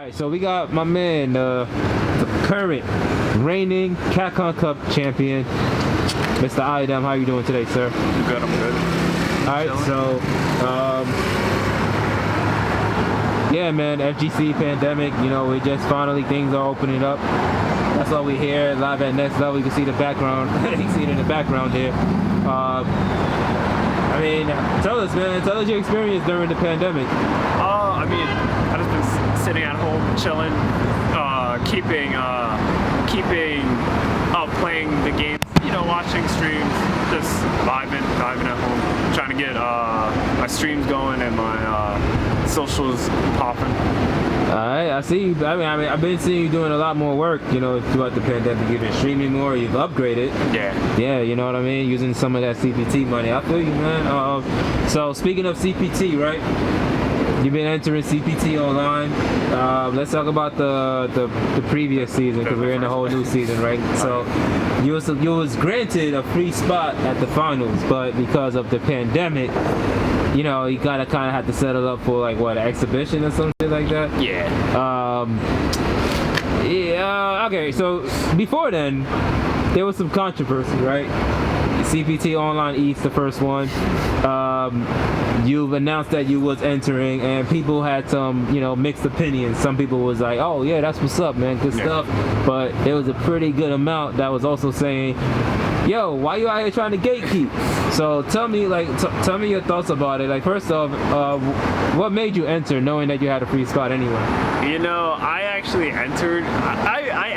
Alright, so we got my man, the current reigning Capcom Cup Champion, Mr. iDom. How you doing today, sir? I'm good, I'm good. Alright, so, yeah, man, FGC pandemic, you know, we just finally, things are opening up. That's all we hear live at Next Level. You can see the background. You can see it in the background here. I mean, tell us, man. Tell us your experience during the pandemic. I mean, I've just been sitting at home, chilling, keeping up, playing the games, you know, watching streams, just vibing at home, trying to get my streams going and my socials popping. Alright, I see you. I mean, I've been seeing you doing a lot more work, you know, throughout the pandemic. You've been streaming more, you've upgraded. Yeah. Yeah, you know what I mean? Using some of that CPT money. I feel you, man. So, speaking of CPT, right? You've been entering CPT Online. Let's talk about the previous season, because we're in the whole new season, right? So, you was granted a free spot at the finals, but because of the pandemic, you know, you gotta kind of have to settle up for like what, an exhibition or something like that. Yeah. Yeah. Okay. So before then, there was some controversy, right? CPT Online East, the first one. You've announced that you was entering, and people had some, you know, mixed opinions. Some people was like, "Oh yeah, that's what's up, man, good stuff." But there was a pretty good amount that was also saying, "Yo, why you out here trying to gatekeep?" So tell me, like, tell me your thoughts about it. Like, first off, what made you enter, knowing that you had a free spot anyway? You know, I actually entered. I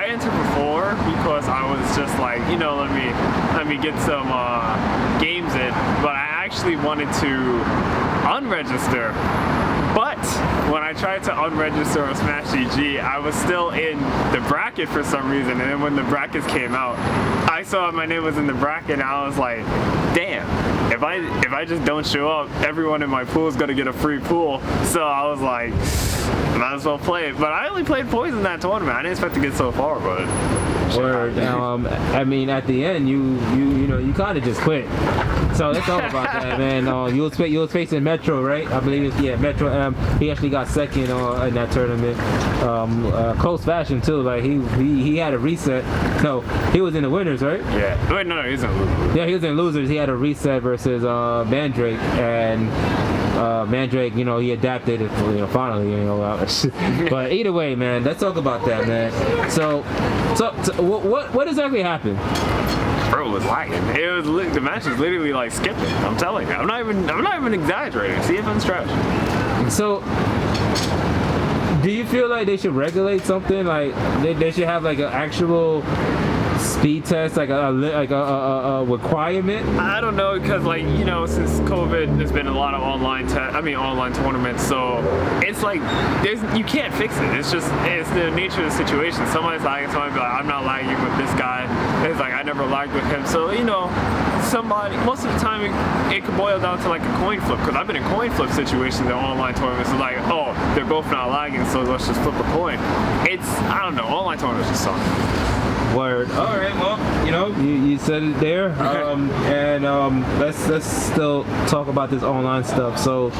entered before because I was just like, you know, let me get some games in. But I actually wanted to unregister. But when I tried to unregister on Smash GG, I was still in the bracket for some reason. And then when the brackets came out, I saw my name was in the bracket, and I was like, damn, if I just don't show up, everyone in my pool is gonna get a free pool. So I was like, might as well play it. But I only played Poison that tournament. I didn't expect to get so far, but Word. I mean, at the end, you know, you kind of just quit. So let's talk about that, man. You was facing Metro, right? I believe it's Metro. He actually got second in that tournament. Close fashion too. Like he had a reset. No, he was in the winners, right? yeah. Wait, no, he's in losers. Yeah, he was in losers. He had a reset versus Mandrake, and Mandrake, you know, he adapted it, you know, finally, you know. But either way, man, let's talk about that, man. So what exactly happened? Bro, it was lagging. The match was literally like skipping. I'm telling you. I'm not even exaggerating. See if I'm stretched. So, do you feel like they should regulate something? Like they should have like an actual speed test, like a requirement? I don't know, because like, you know, since COVID, there's been a lot of online tournaments. So it's like you can't fix it. It's the nature of the situation. Somebody's lagging, somebody be like, I'm not lagging with this guy. It's like I never lagged with him. So, you know, most of the time it could boil down to like a coin flip, because I've been in coin flip situations in online tournaments. It's like, oh, they're both not lagging, so let's just flip a coin. I don't know, online tournaments just suck. Word. All right. Well, you know, you said it there. Let's still talk about this online stuff. So,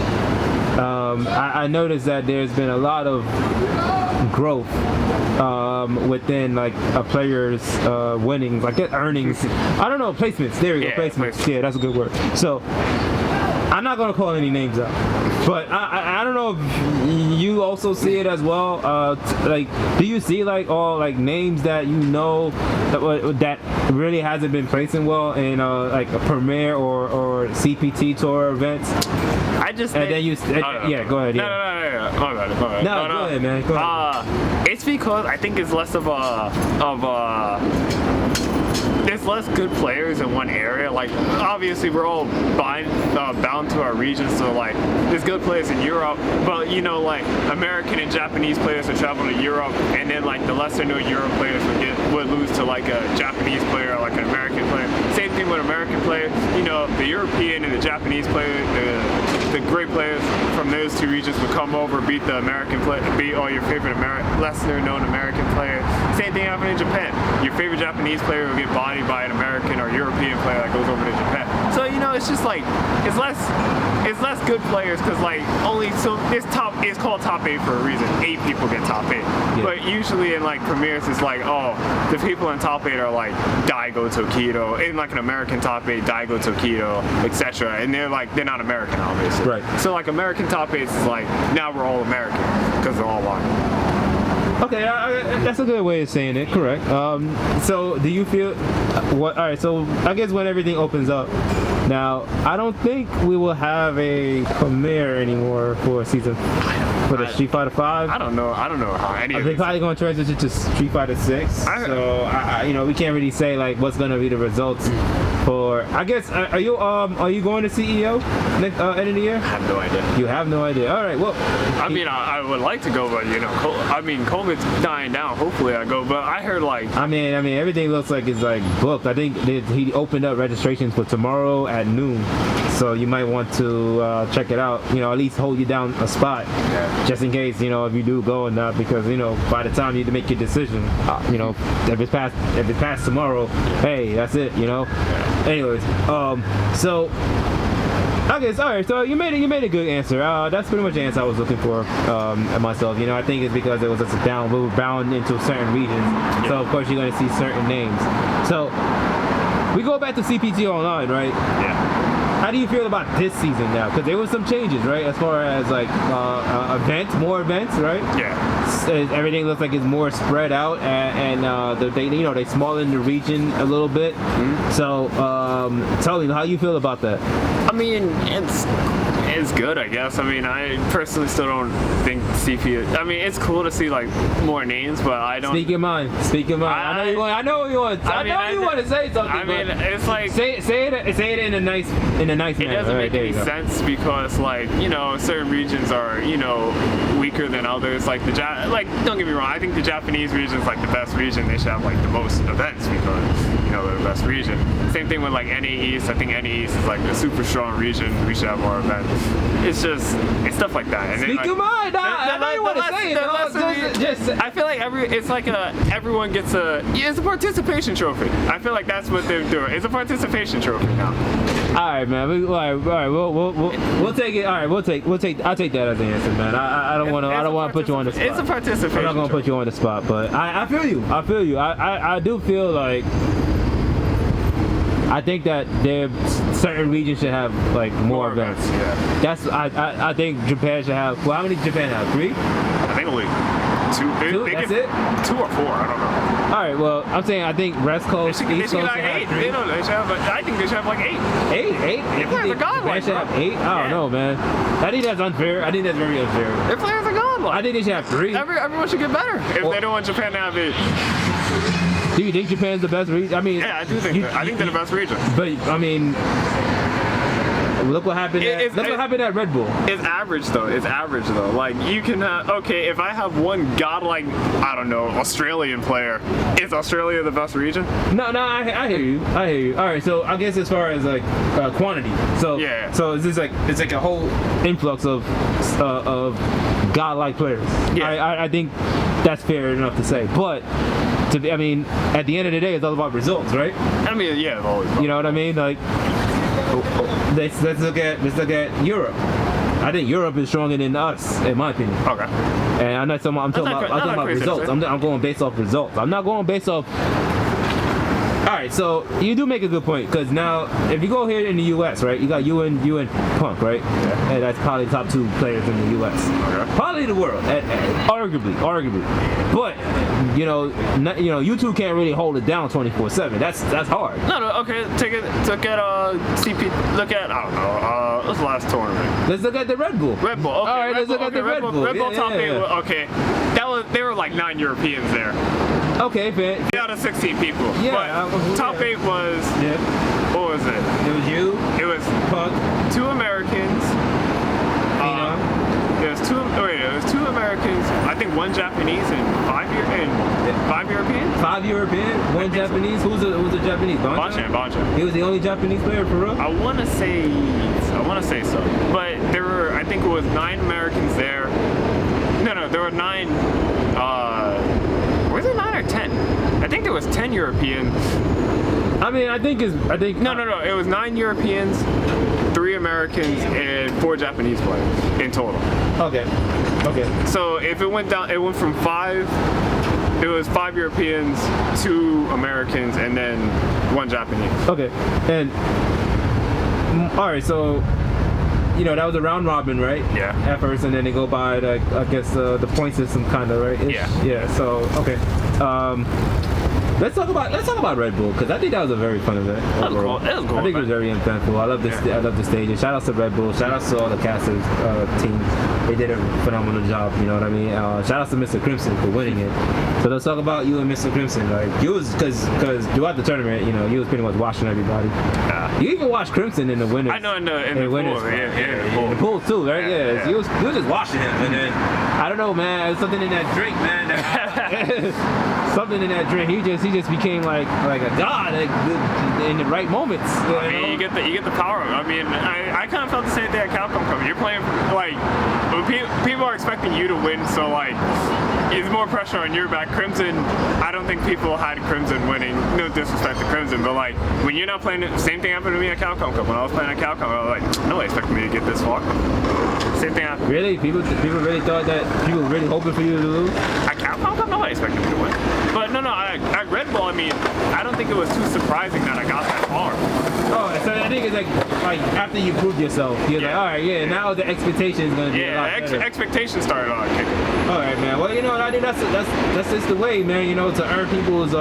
I noticed that there's been a lot of growth within like a player's winnings, like earnings. I don't know, placements. There we go, placements. Yeah, that's a good word. So, I'm not gonna call any names out, but I don't know if you also see it as well. Like, do you see like all like names that you know that really hasn't been placing well in like a Premier or CPT Tour events? I just and then you go ahead. No, my bad. No, go ahead, man. Go ahead. It's because I think it's less of there's less good players in one area. Like, obviously we're all bound to our region, so like there's good players in Europe, but you know, like American and Japanese players would travel to Europe, and then like the lesser known Euro players would lose to like a Japanese player or like an American player. Same thing thing with American players. You know, the European and the Japanese players, the great players from those two regions would come over, beat the American player, beat all your favorite lesser known American players. Same thing happened in Japan. Your favorite Japanese player will get bodied by an American or European player that goes over to Japan. So you know, it's just like it's less good players because like only so it's called top 8 for a reason. 8 people get top 8. Yeah. But usually in like premieres, it's like, oh, the people in top 8 are like Daigo Tokido, in like an American top 8, Daigo Tokido, etc. And they're not American, obviously. Right. So like American top 8 is like now we're all American because they're all one. Okay, that's a good way of saying it. Correct. So do you feel what? All right. So I guess when everything opens up, now I don't think we will have a premiere anymore for season for the Street Fighter 5. I don't know how any of They're this. probably going to transition to Street Fighter 6. So you know, we can't really say like what's going to be the results for. I guess are you going to CEO next end of the year? I have no idea. You have no idea. All right. Well, I mean, I would like to go, but you know, COVID's dying down. Hopefully, I go. But I heard like. I mean, everything looks like it's like booked. I think he opened up registrations for tomorrow at noon, so you might want to check it out. You know, at least hold you down a spot, just in case. You know, if you do go or not, because you know, by the time you make your decision, you know, if it's past tomorrow, hey, that's it. You know. Anyways, so. Okay, so, all right. So you made a good answer. That's pretty much the answer I was looking for myself. You know, I think it's because it was just we were bound into certain regions. So of course you're going to see certain names. So we go back to CPT Online, right? Yeah. How do you feel about this season now? Because there was some changes, right? As far as like more events, right? Yeah. Everything looks like it's more spread out, and they smaller the region a little bit. Mm-hmm. So tell me, how you feel about that? I mean, it's good, I guess. I mean, I personally still don't think CP. I mean, it's cool to see like more names, but I don't. Speak your mind. I know you want. I know you want to say something. I mean, it's like say it in a nice manner. It doesn't make any sense because like, you know, certain regions are, you know, weaker than others. Like don't get me wrong. I think the Japanese region is like the best region. They should have like the most events because, you know, they're the best region. Same thing with like NA East. I think NA East is like a super strong region. We should have more events. It's stuff like that. And Speak your mind. I know you want to say it. I feel like everyone gets it's a participation trophy. I feel like that's what they're doing. It's a participation trophy now. All right, man. All right. We'll take it. All right, I'll take that as an answer, man. I don't want to put you on the spot. It's a participation. I'm not gonna put you on the spot, but I feel you. I do feel like. I think that certain regions should have like more events. Yeah. I think Japan should have. Well, how many Japan have? 3? I think only 2. That's it? 2 or 4. I don't know. All right. Well, I'm saying I think West Coast, East Coast should have 3. I think they should have like 8. 8? Their players are godlike. They should have 8. I don't know, man. I think that's unfair. I think that's very unfair. Their players are godlike. I think they should have 3. Everyone should get better if they don't want Japan to have 8. Do you think Japan's the best region? I mean, yeah, I do think I think they're the best region. But I mean, look what happened. Look what happened at Red Bull. It's average though. Like you can if I have one godlike, I don't know, Australian player, is Australia the best region? No, I hear you. All right, so I guess as far as like quantity, so yeah. So it's like a whole influx of godlike players. Yeah. I think that's fair enough to say, but. I mean, at the end of the day, it's all about results, right? I mean, yeah, it's always. You know what I mean? Like, let's look at Europe. I think Europe is stronger than us, in my opinion. Okay. And I'm talking about results. I'm going based off results. I'm not going based off. All right, so you do make a good point because now if you go here in the U.S., right, you got you and Punk, right? Yeah. And that's probably the top 2 players in the U.S. Okay. Probably the world, arguably. But you two can't really hold it down 24/7. That's hard. No. Okay, look at CP. Look at I don't know. What's the last tournament? Let's look at the Red Bull. Red Bull. Okay. All right, let's look at the Red Bull. Red Bull top 8. Okay, there were like 9 Europeans there. Okay, fair. Out of 16 people. Yeah. But top 8 was. Yeah. What was it? It was you. It was Punk. 2 Americans. It was 2 Americans. I think think 1 Japanese and 5 Europeans. 5 European, 1 Japanese. Who's the Japanese? Banchan. He was the only Japanese player for real? I want to say so. But there were, I think it was 9 Americans there. No, there were 9. Was it 9 or 10? I think there was 10 Europeans. I mean, No. It was 9 Europeans, 3 Americans, and 4 Japanese players in total. Okay. So if it went down, it went from 5. It was 5 Europeans, 2 Americans, and then 1 Japanese. Okay. And all right, so that was a round robin, right? Yeah. At first, and then they go by I guess the point system, kind of, right? Yeah. So okay. Let's talk about Red Bull, because I think that was a very fun event. That was cool. I think it was very eventful. I love this. Yeah. I love the stages. Shout out to Red Bull. Shout out to all the casters teams. They did a phenomenal job. You know what I mean? Shout out to Mr. Crimson for winning it. So let's talk about you and Mr. Crimson. Like you was because throughout the tournament, you was pretty much watching everybody. You even watched Crimson in the winners. I know in the winners. pool. In the pool too, right? Yeah. You was just watching him, and then I don't know, man. There's something in that drink, man. Something in that drink. He just became like a god, in the right moments. I mean, you get the power. I mean, I kind of felt the same thing at Capcom Cup. You're playing like when people are expecting you to win, so like it's more pressure on your back. Crimson, I don't think people had Crimson winning. No disrespect to Crimson, but like when you're not playing, same thing happened to me at Capcom Cup. When I was playing at Capcom, I was like, nobody expected me to get this far. Same thing happened. Really? People really thought that people were really hoping for you to lose? At Capcom Cup, nobody expected me to win. But no, at Red Bull, I mean, I don't think it was too surprising that I got that far. Oh, so I think it's like after you proved yourself, you're like, all right, now the expectation is gonna be a lot better. Expectations started on kicking. All right, man. Well, I think that's just the way, man. To earn people's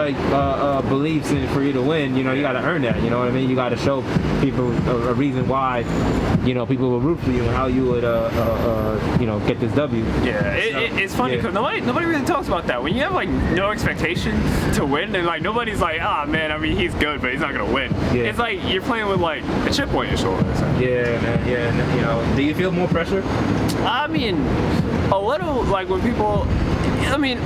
beliefs and for you to win, you gotta earn that. You know what I mean? You gotta show people a reason why, people will root for you and how you would get this W. Yeah, it's funny because nobody really talks about that. When you have like no expectation to win, and like nobody's like, man, I mean he's good, but he's not gonna win. Yeah. It's like you're playing with like a chip on your shoulder. Yeah, man. Yeah, do you feel more pressure? I mean, a little. Like when people. I mean,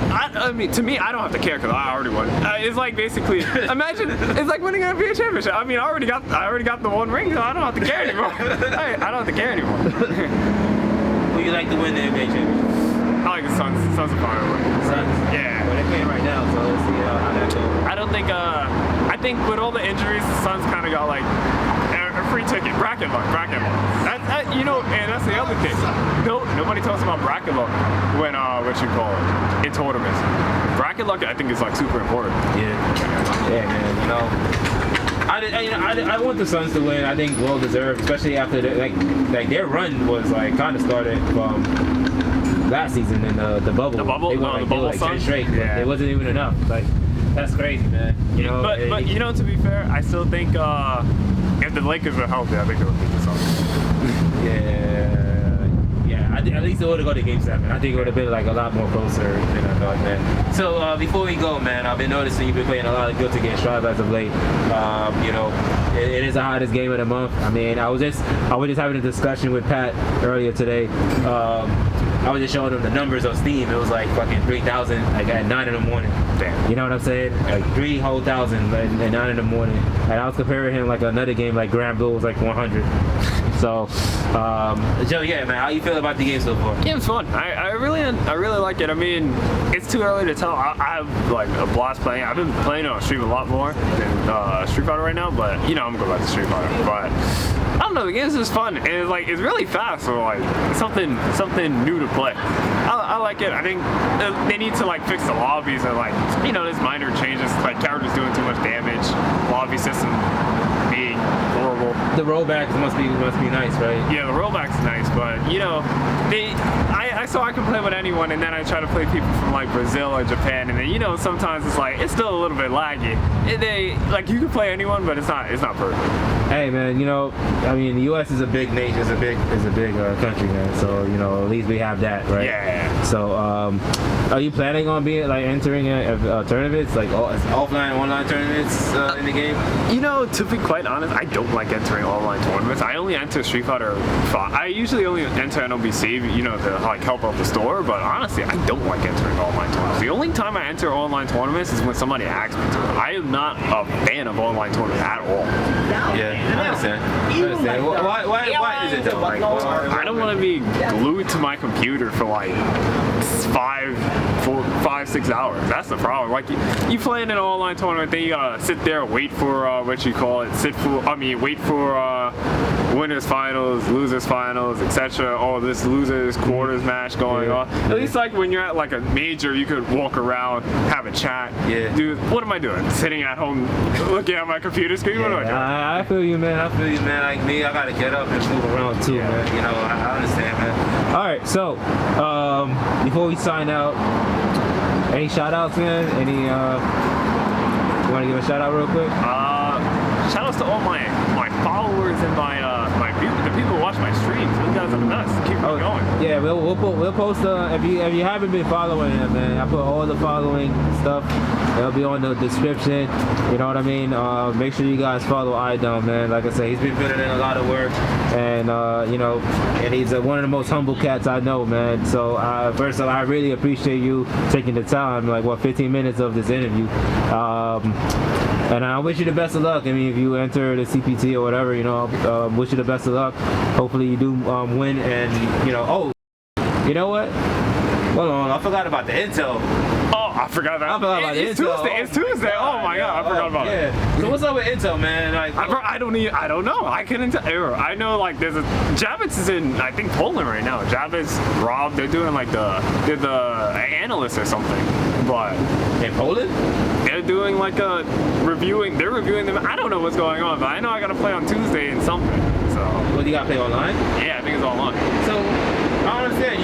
to me, I don't have to care because I already won. It's like basically, imagine it's like winning an NBA championship. I mean, I already got the 1 ring, so I don't have to care anymore. I don't have to care anymore. Who you like to win the NBA championship? I like the Suns. Suns are far away. Suns? Yeah. Well, they're playing right now, so let's see how that goes. I don't think. I think with all the injuries, the Suns kind of got like a free ticket. Bracket luck. And that's the other thing. Nobody talks about bracket luck when in tournaments. Bracket luck, I think, is like super important. Yeah, man. I want the Suns to win. I think well deserved, especially after their run was like kind of started from last season in the bubble. The bubble, they won, the bubble 10 straight. Yeah. It wasn't even enough. Like that's crazy, man. But to be fair, I still think if the Lakers were healthy, I think it would beat the Suns. Yeah. At least it would have gone to Game 7. I think it would have been like a lot more closer than I thought, man. So before we go, man, I've been noticing you've been playing a lot of Guilty Gear Strive as of late. It is the hottest game of the month. I mean, I was just having a discussion with Pat earlier today. I was just showing him the numbers on Steam. It was like fucking 3,000 like at 9 in the morning. Damn. You know what I'm saying? Like 3,000 at 9 in the morning. And I was comparing him like another game like Grand Blue was like 100. So, Joe, yeah, man, how you feel about the game so far? Yeah, it's fun. I really like it. I mean, it's too early to tell. I have like a blast playing. I've been playing on Stream a lot more than Street Fighter right now, but I'm gonna go back to Street Fighter. But I don't know, the game is just fun, and it's really fast. So like something new to play. I like it. I think they need to like fix the lobbies and like there's minor changes, like characters doing too much damage, lobby system being horrible. The rollbacks must be nice, right? Yeah, the rollback's nice, but I saw I can play with anyone, and then I try to play people from like Brazil or Japan, and then sometimes it's still a little bit laggy. You can play anyone, but it's not perfect. Hey man, you know, I mean, the U.S. is a big nation, is a big country, man. So you know, at least we have that, right? Yeah. So, are you planning on being like entering tournaments, like offline, online tournaments in the game? You know, to be quite honest, I don't like entering online tournaments. I only enter Street Fighter 5. I usually only enter NOBC, you know, to like help out the store. But honestly, I don't like entering online tournaments. The only time I enter online tournaments is when somebody asks me to. I am not a fan of online tournaments at all. Yeah, I understand. Why is it though? Like, I don't want to be glued to my computer for like 5-6 hours. That's the problem. Like you play in an online tournament, then you gotta sit there, wait for wait for winners finals, losers finals, etc. All this losers quarters match going on. At least like when you're at like a major, you could walk around, have a chat. Yeah. Dude, what am I doing? Sitting at home, looking at my computer screen. What am I doing? I feel you, man. Like me, I gotta get up and move around too, man. You know, I understand, man. All right, so before we sign out, any shout outs, man? Any you wanna give a shout out real quick? Shout outs to all my followers and the people who watch my streams. You guys are the best. Keep going. Yeah, we'll post if you haven't been following him, man, I put all the following stuff. It'll be on the description. You know what I mean? Make sure you guys follow iDom, man. Like I said, he's been putting in a lot of work, and you know, and he's one of the most humble cats I know, man. So first of all, I really appreciate you taking the time, like 15 minutes of this interview. And I wish you the best of luck. I mean, if you enter the CPT or whatever, you know, wish you the best of luck. Hopefully you do win, and you know, oh, you know what? Hold on, I forgot about the intel. Oh, I forgot that. I forgot about it's Intel. Tuesday. It's Tuesday. Oh my god, I forgot about it. Yeah. So what's up with Intel, man? Like, I don't know. I couldn't tell. I know like there's Javits is in I think Poland right now. Javits, Rob, they're doing like they're the analysts or something. But in Poland? They're doing like they're reviewing them. I don't know what's going on, but I know I gotta play on Tuesday and something. So What, you gotta play online? Yeah, I think it's online. So I don't understand.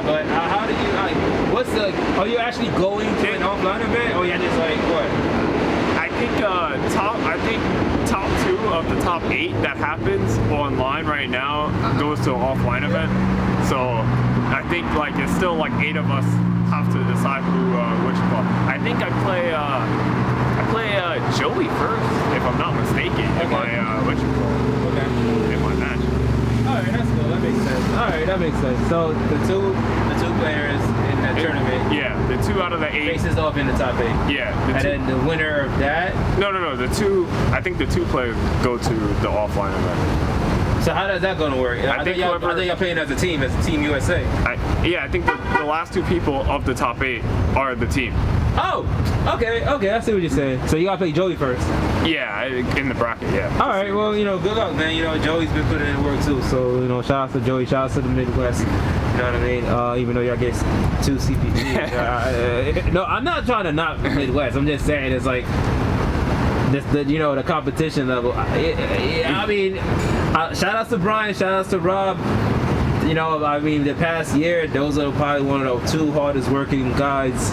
But how did you like? What's the? Are you actually going to an offline event, or you're just like what? I think top 2 of the top 8 that happens online right now goes to an offline event. So I think like it's still like 8 of us have to decide who which one. I think I play Joey first, if I'm not mistaken. In my in my match. Alright, that's cool. That makes sense. Alright, that makes sense. So the two players in that tournament. Yeah, the 2 out of the 8 faces off in the top 8. Yeah. And then the winner of that. No. I think the 2 players go to the offline event. So how does that going to work? I think y'all playing as a team Team USA. I think the last 2 people of the top 8 are the team. Oh, okay, I see what you're saying. So you gotta play Joey first. Yeah, in the bracket, yeah. All right, well, you know, good luck, man. You know, Joey's been putting in work too. So, you know, shout out to Joey, shout out to the Midwest. You know what I mean? Even though y'all get 2 CPTs. No, I'm not trying to knock the Midwest. I'm just saying it's like the competition level. I mean, shout out to Brian, shout out to Rob. You know, I mean, the past year, those are probably one of the 2 hardest working guys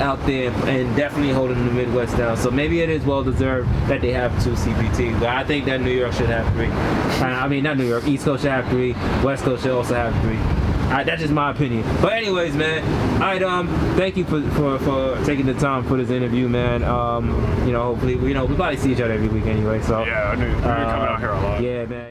out there, and definitely holding the Midwest down. So maybe it is well deserved that they have 2 CPTs. But I think that New York should have 3. I mean, not New York. East Coast should have 3. West Coast should also have 3. That's just my opinion. But anyways, man, iDom, thank you for taking the time for this interview, man. You know, hopefully, we probably see each other every week anyway. So yeah, we're coming out here a lot. Yeah, man.